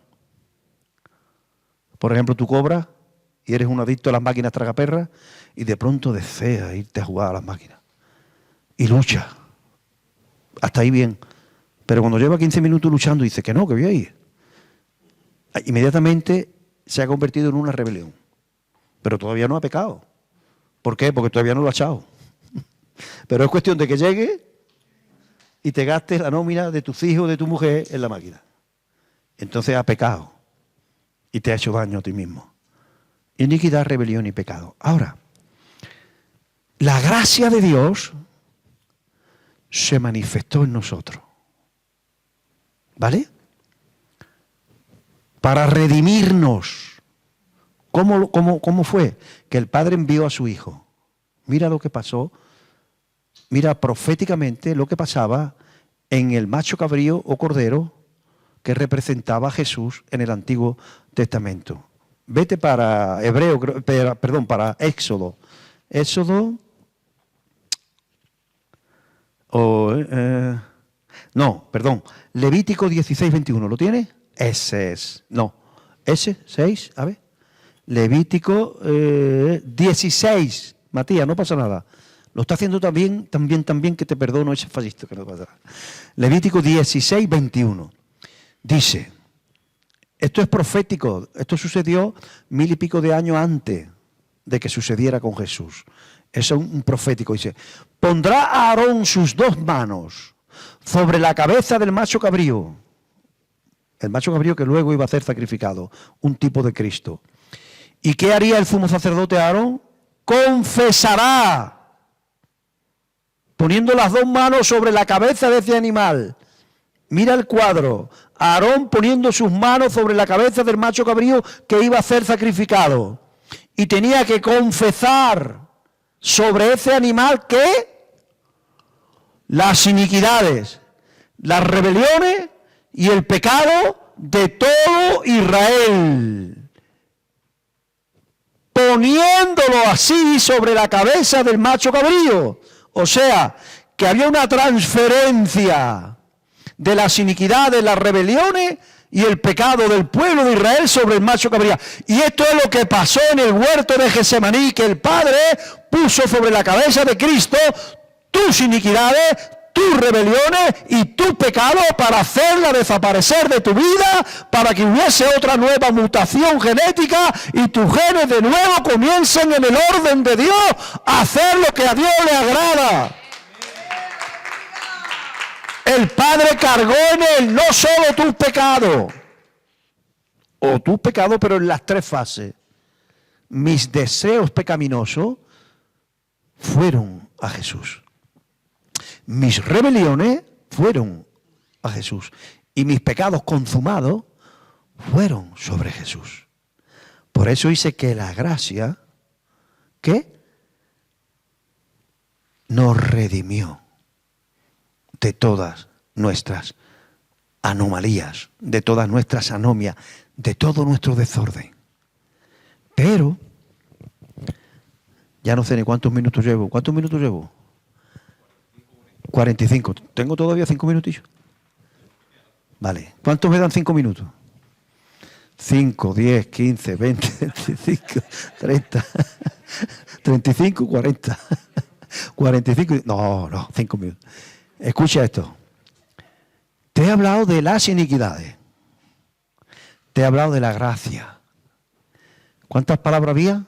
Por ejemplo, tú cobras y eres un adicto a las máquinas tragaperras y de pronto deseas irte a jugar a las máquinas. Y lucha. Hasta ahí bien. Pero cuando lleva 15 minutos luchando dice que no, que voy a ir. Inmediatamente se ha convertido en una rebelión. Pero todavía no ha pecado. ¿Por qué? Porque todavía no lo ha echado. Pero es cuestión de que llegue y te gastes la nómina de tus hijos, de tu mujer en la máquina. Entonces ha pecado y te ha hecho daño a ti mismo. Iniquidad, rebelión y pecado. Ahora, la gracia de Dios se manifestó en nosotros. ¿Vale? Para redimirnos. ¿Cómo fue? Que el Padre envió a su Hijo. Mira lo que pasó. Mira proféticamente lo que pasaba en el macho cabrío o cordero que representaba a Jesús en el Antiguo Testamento. Vete para para Éxodo. Éxodo. Levítico 16, 21. ¿Lo tiene? Ese es. No. Ese, 6, a ver. Levítico 16. Matías, no pasa nada. Lo está haciendo también que te perdono ese fallito que no pasa nada. Levítico 16, 21. Dice, esto es profético, esto sucedió 1000 y pico de años antes de que sucediera con Jesús. Es un profético, dice, pondrá a Aarón sus 2 manos sobre la cabeza del macho cabrío. El macho cabrío que luego iba a ser sacrificado, un tipo de Cristo. ¿Y qué haría el sumo sacerdote Aarón? Confesará, poniendo las 2 manos sobre la cabeza de ese animal. Mira el cuadro. Aarón poniendo sus manos sobre la cabeza del macho cabrío que iba a ser sacrificado. Y tenía que confesar sobre ese animal que las iniquidades, las rebeliones y el pecado de todo Israel. Poniéndolo así sobre la cabeza del macho cabrío. O sea, que había una transferencia de las iniquidades, las rebeliones y el pecado del pueblo de Israel sobre el macho cabrío. Y esto es lo que pasó en el huerto de Getsemaní, que el Padre puso sobre la cabeza de Cristo tus iniquidades, tus rebeliones y tu pecado para hacerla desaparecer de tu vida, para que hubiese otra nueva mutación genética y tus genes de nuevo comiencen en el orden de Dios a hacer lo que a Dios le agrada. El Padre cargó en él no solo tus pecados, o tus pecados, pero en las tres fases. Mis deseos pecaminosos fueron a Jesús. Mis rebeliones fueron a Jesús. Y mis pecados consumados fueron sobre Jesús. Por eso dice que la gracia, ¿qué? Nos redimió de todas nuestras anomalías, de todas nuestras anomias, de todo nuestro desorden. Pero, ya no sé ni cuántos minutos llevo. ¿Cuántos minutos llevo? 45. ¿Tengo todavía 5 minutillos? Vale. ¿Cuántos me dan 5 minutos? 5, 10, 15, 20, 25, 30, 35, 40, 45. No, 5 minutos. Escucha esto. Te he hablado de las iniquidades. Te he hablado de la gracia. ¿Cuántas palabras había?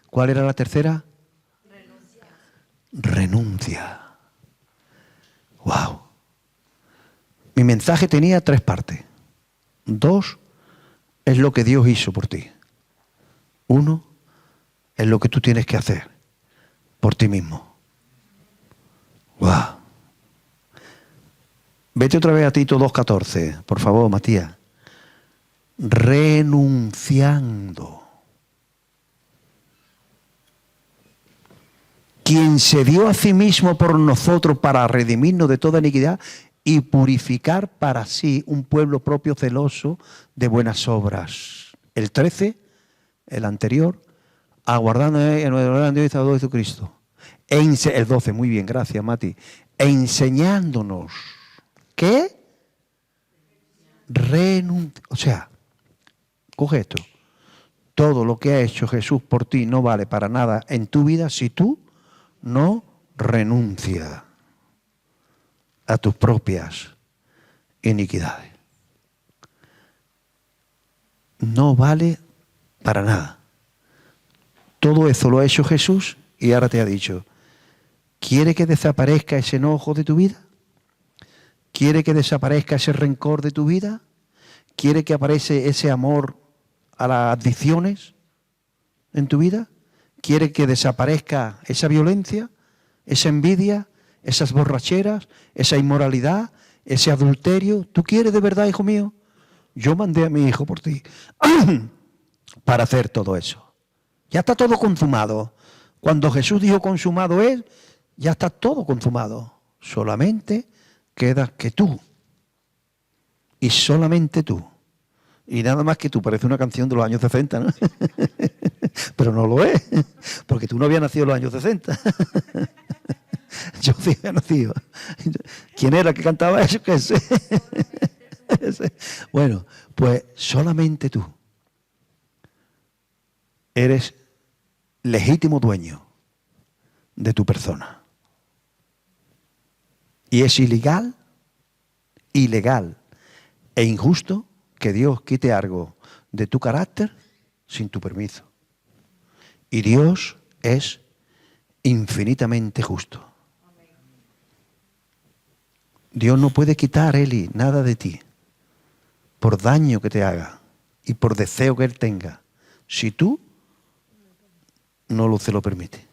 ¿Cuál era la tercera? Renuncia. Wow. Mi mensaje tenía 3 partes. 2 es lo que Dios hizo por ti. 1 es lo que tú tienes que hacer por ti mismo. Wow. Vete otra vez a Tito 2:14, por favor, Matías. Renunciando. Quien se dio a sí mismo por nosotros para redimirnos de toda iniquidad y purificar para sí un pueblo propio celoso de buenas obras. El 13, el anterior, aguardando en nuestro gran Dios y Salvador Jesucristo. El 12, muy bien, gracias Mati. Enseñándonos que o sea, coge esto. Todo lo que ha hecho Jesús por ti no vale para nada en tu vida si tú no renuncias a tus propias iniquidades. No vale para nada. Todo eso lo ha hecho Jesús y ahora te ha dicho, ¿quiere que desaparezca ese enojo de tu vida? ¿Quiere que desaparezca ese rencor de tu vida? ¿Quiere que aparece ese amor a las adicciones en tu vida? ¿Quiere que desaparezca esa violencia, esa envidia, esas borracheras, esa inmoralidad, ese adulterio? ¿Tú quieres de verdad, hijo mío? Yo mandé a mi hijo por ti para hacer todo eso. Ya está todo consumado. Cuando Jesús dijo consumado es, ya está todo consumado. Solamente queda que tú. Y solamente tú. Y nada más que tú. Parece una canción de los años 60, ¿no? Pero no lo es. Porque tú no habías nacido en los años 60. Yo sí había nacido. ¿Quién era el que cantaba eso? ¿Qué sé? Bueno, pues solamente tú eres legítimo dueño de tu persona. Y es ilegal e injusto que Dios quite algo de tu carácter sin tu permiso. Y Dios es infinitamente justo. Dios no puede quitar, Eli, nada de ti por daño que te haga y por deseo que Él tenga, si tú no se lo permite.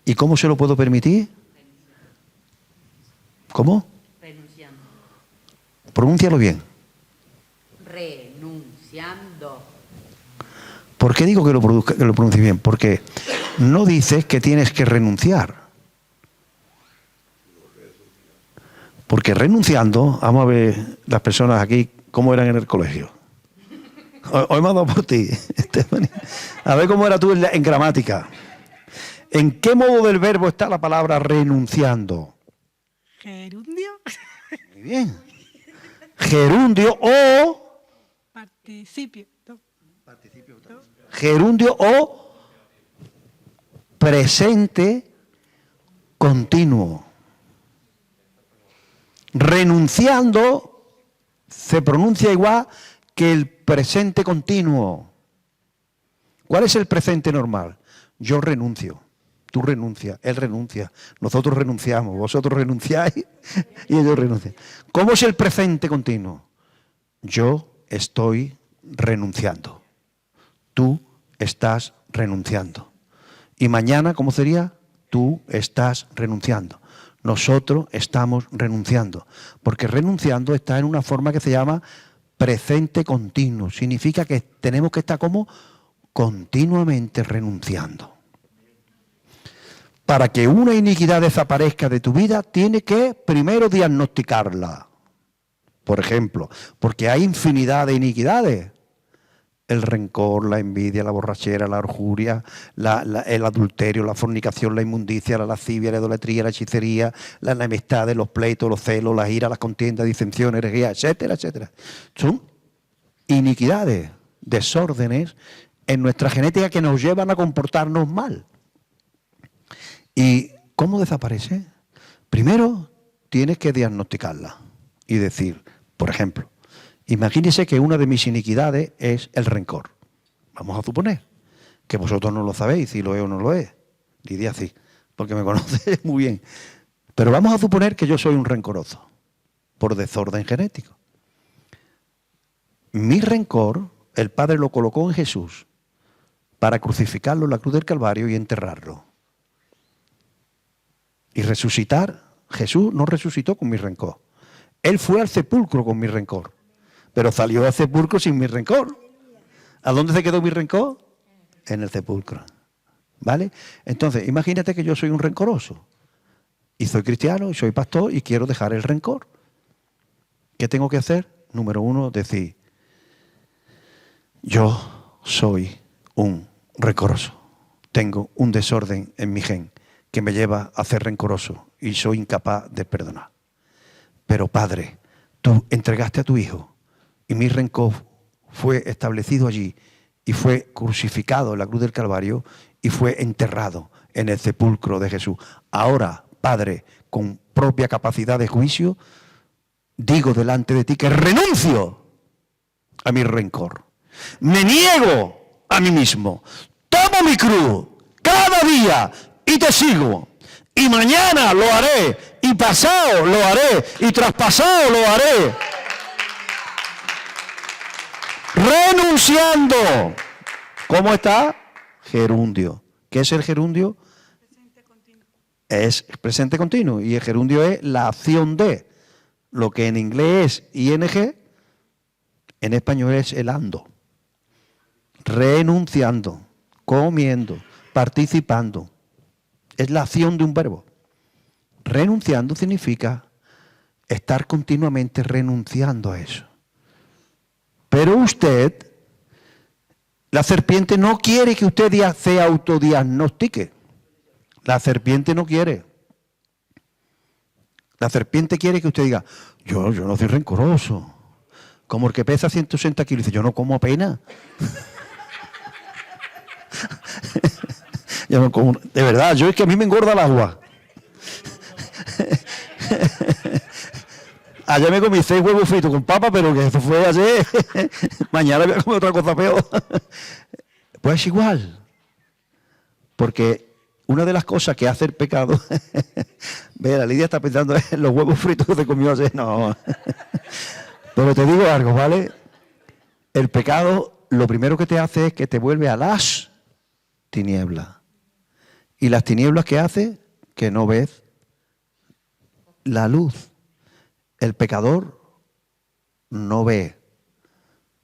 ¿Y cómo se lo puedo permitir? ¿Cómo? Renunciando. Pronúncialo bien. Renunciando. ¿Por qué digo que lo pronuncie bien? Porque no dices que tienes que renunciar. Porque renunciando, vamos a ver las personas aquí cómo eran en el colegio. Hoy me ha dado por ti, Stephanie. A ver cómo era tú en gramática. ¿En qué modo del verbo está la palabra renunciando? Gerundio. Muy bien. Gerundio o... Participio. Gerundio o presente continuo. Renunciando se pronuncia igual que el presente continuo. ¿Cuál es el presente normal? Yo renuncio, tú renuncias, él renuncia, nosotros renunciamos, vosotros renunciáis y ellos renuncian. ¿Cómo es el presente continuo? Yo estoy renunciando, tú estás renunciando. Y mañana, ¿cómo sería? Tú estás renunciando. Nosotros estamos renunciando. Porque renunciando está en una forma que se llama presente continuo. Significa que tenemos que estar como continuamente renunciando. Para que una iniquidad desaparezca de tu vida, tienes que primero diagnosticarla. Por ejemplo, porque hay infinidad de iniquidades. El rencor, la envidia, la borrachera, la lujuria, el adulterio, la fornicación, la inmundicia, la lascivia, la idolatría, la hechicería, la enemistad, los pleitos, los celos, las iras, las contiendas, disensiones, herejías, etcétera, etcétera. Son iniquidades, desórdenes en nuestra genética que nos llevan a comportarnos mal. ¿Y cómo desaparece? Primero tienes que diagnosticarla y decir, por ejemplo, imagínese que una de mis iniquidades es el rencor. Vamos a suponer que vosotros no lo sabéis, si lo es o no lo es. Lidia sí, porque me conoce muy bien. Pero vamos a suponer que yo soy un rencoroso, por desorden genético. Mi rencor, el Padre lo colocó en Jesús para crucificarlo en la cruz del Calvario y enterrarlo. Y resucitar, Jesús no resucitó con mi rencor. Él fue al sepulcro con mi rencor. Pero salió del sepulcro sin mi rencor. ¿A dónde se quedó mi rencor? En el sepulcro. ¿Vale? Entonces, imagínate que yo soy un rencoroso. Y soy cristiano, y soy pastor, y quiero dejar el rencor. ¿Qué tengo que hacer? Número uno, decir, yo soy un rencoroso. Tengo un desorden en mi gen que me lleva a ser rencoroso y soy incapaz de perdonar. Pero Padre, tú entregaste a tu Hijo y mi rencor fue establecido allí y fue crucificado en la cruz del Calvario y fue enterrado en el sepulcro de Jesús. Ahora, Padre, con propia capacidad de juicio, digo delante de ti que renuncio a mi rencor. Me niego a mí mismo. Tomo mi cruz cada día y te sigo. Y mañana lo haré. Y pasado lo haré. Y traspasado lo haré. Renunciando. ¿Cómo está? Gerundio. ¿Qué es el gerundio? Presente continuo. Es presente continuo. Y el gerundio es la acción de. Lo que en inglés es ing, en español es el ando. Renunciando, comiendo, participando. Es la acción de un verbo. Renunciando significa estar continuamente renunciando a eso. Pero usted, la serpiente no quiere que usted se autodiagnostique. La serpiente no quiere. La serpiente quiere que usted diga, yo no soy rencoroso. Como el que pesa 160 kilos. Dice, yo no como apenas. Yo no como, de verdad, yo es que a mí me engorda el agua. Ayer me comí 6 huevos fritos con papa, pero que eso fue ayer. Mañana voy a comer otra cosa peor. Pues igual. Porque una de las cosas que hace el pecado, ve, la Lidia está pensando en los huevos fritos que se comió ayer. No. Pero te digo algo, ¿vale? El pecado, lo primero que te hace es que te vuelve a las tinieblas. ¿Y las tinieblas qué hace? Que no ves la luz. El pecador no ve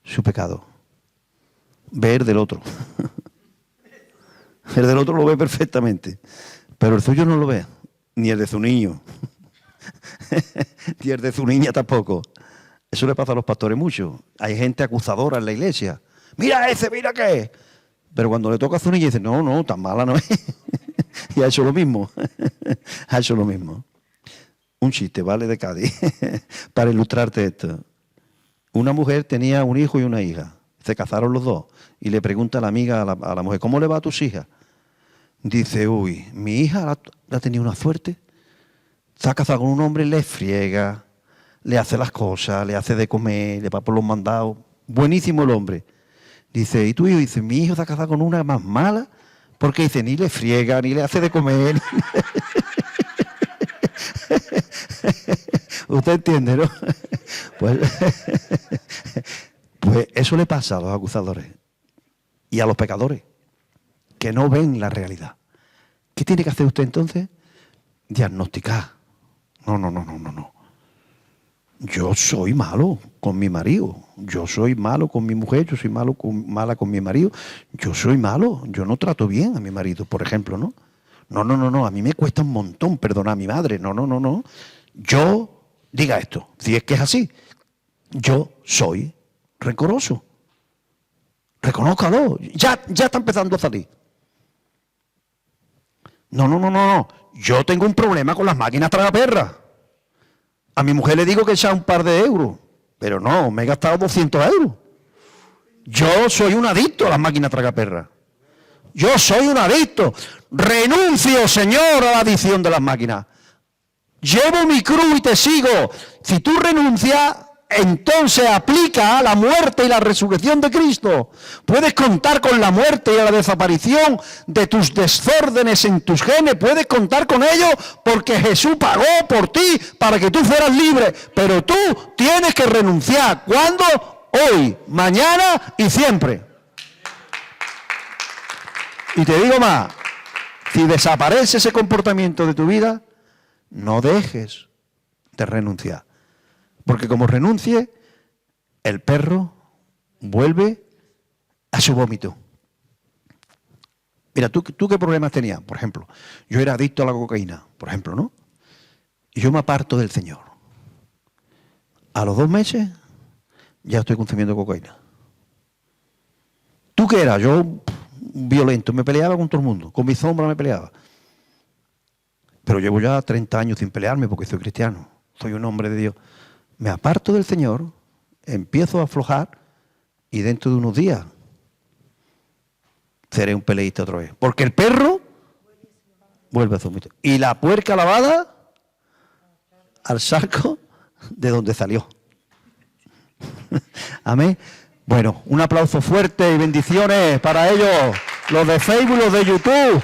su pecado. Ve el del otro. El del otro lo ve perfectamente. Pero el suyo no lo ve. Ni el de su niño. Ni el de su niña tampoco. Eso le pasa a los pastores mucho. Hay gente acusadora en la iglesia. Mira ese, mira qué. Pero cuando le toca a su niña dice, no, tan mala no es. Y ha hecho lo mismo. Ha hecho lo mismo. Un chiste, ¿vale? De Cádiz. Para ilustrarte esto. Una mujer tenía un hijo y una hija. Se casaron los dos. Y le pregunta a la amiga, a la mujer, ¿cómo le va a tus hijas? dice, uy, mi hija la ha tenido una suerte, se ha casado con un hombre, le friega, le hace las cosas, le hace de comer, le va por los mandados. Buenísimo el hombre. Dice, ¿y tu hijo? Dice, mi hijo se ha casado con una más mala, porque dice, ni le friega, ni le hace de comer. Usted entiende, ¿no? Pues eso le pasa a los acusadores y a los pecadores, que no ven la realidad. ¿Qué tiene que hacer usted entonces? Diagnosticar. No. Yo soy malo con mi marido, yo soy malo con mi mujer, yo soy mala con mi marido, yo soy malo, yo no trato bien a mi marido, por ejemplo, ¿no? No, a mí me cuesta un montón perdonar a mi madre, no. Yo, diga esto, si es que es así, yo soy rencoroso. Reconózcalo, ya está empezando a salir. No, yo tengo un problema con las máquinas tragaperras. A mi mujer le digo que echa un par de euros, pero no, me he gastado 200 euros. Yo soy un adicto a las máquinas tragaperras. Yo soy un adicto. Renuncio, Señor, a la adicción de las máquinas. Llevo mi cruz y te sigo. Si tú renuncias, entonces aplica la muerte y la resurrección de Cristo. Puedes contar con la muerte y la desaparición de tus desórdenes en tus genes. Puedes contar con ello porque Jesús pagó por ti para que tú fueras libre. Pero tú tienes que renunciar. ¿Cuándo? Hoy, mañana y siempre. Y te digo más, si desaparece ese comportamiento de tu vida, no dejes de renunciar. Porque como renuncie, el perro vuelve a su vómito. Mira, ¿tú qué problemas tenías? Por ejemplo, yo era adicto a la cocaína, por ejemplo, ¿no? Y yo me aparto del Señor. A los 2 meses ya estoy consumiendo cocaína. ¿Tú qué eras? Yo, violento, me peleaba con todo el mundo. Con mi sombra me peleaba. Pero llevo ya 30 años sin pelearme porque soy cristiano. Soy un hombre de Dios. Me aparto del Señor, empiezo a aflojar y dentro de unos días seré un peleísta otra vez. Porque el perro vuelve a vomitar. Y la puerca lavada al saco de donde salió. Amén. Bueno, un aplauso fuerte y bendiciones para ellos, los de Facebook, los de YouTube.